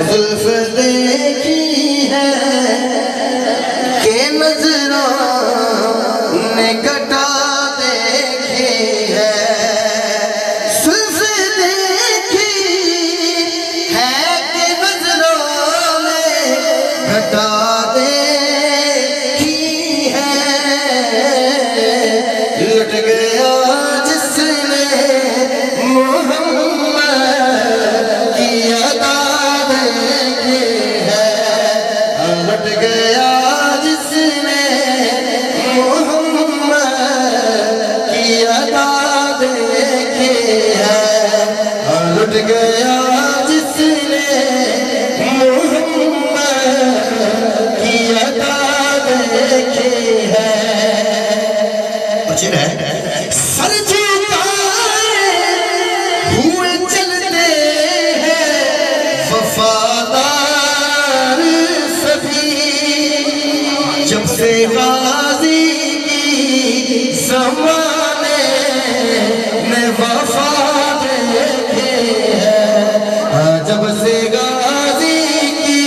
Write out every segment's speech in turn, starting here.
जुल्फ देखी है कि नजरों ने कटा देखी है, जुल्फ देखी है कि नजरों ने कटा देखी है। लुट गया जिसने मोहम्मद की अदा देखी है, लुट गया जिसने मोहम्मद की अदा देखी है, लुट गया जिसने मोहम्मद की अदा देखी है। सर झुकाए हुए चलते हैं वफादार सभी, जब से गाजी की ज़माने ने वफा देखी है, जब से गाजी की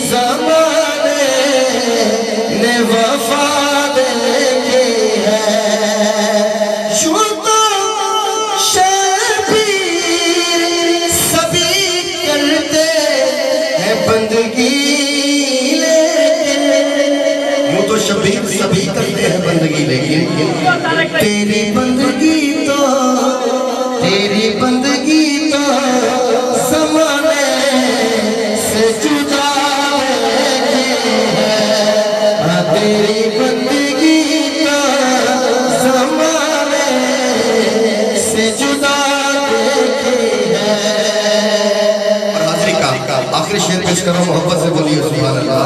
ज़माने ने वफा देखी है। सभी करते हैं बंदगी, वो तो शबीर सभी करते हैं बंदगी, लेकिन तेरी बंदगी तो ज़माने से जुदा है, तेरी बंदगी तो ज़माने से जुदा देखी है। और आखिरी शेर पेश करो, मोहब्बत से बोलिए सुभान अल्लाह।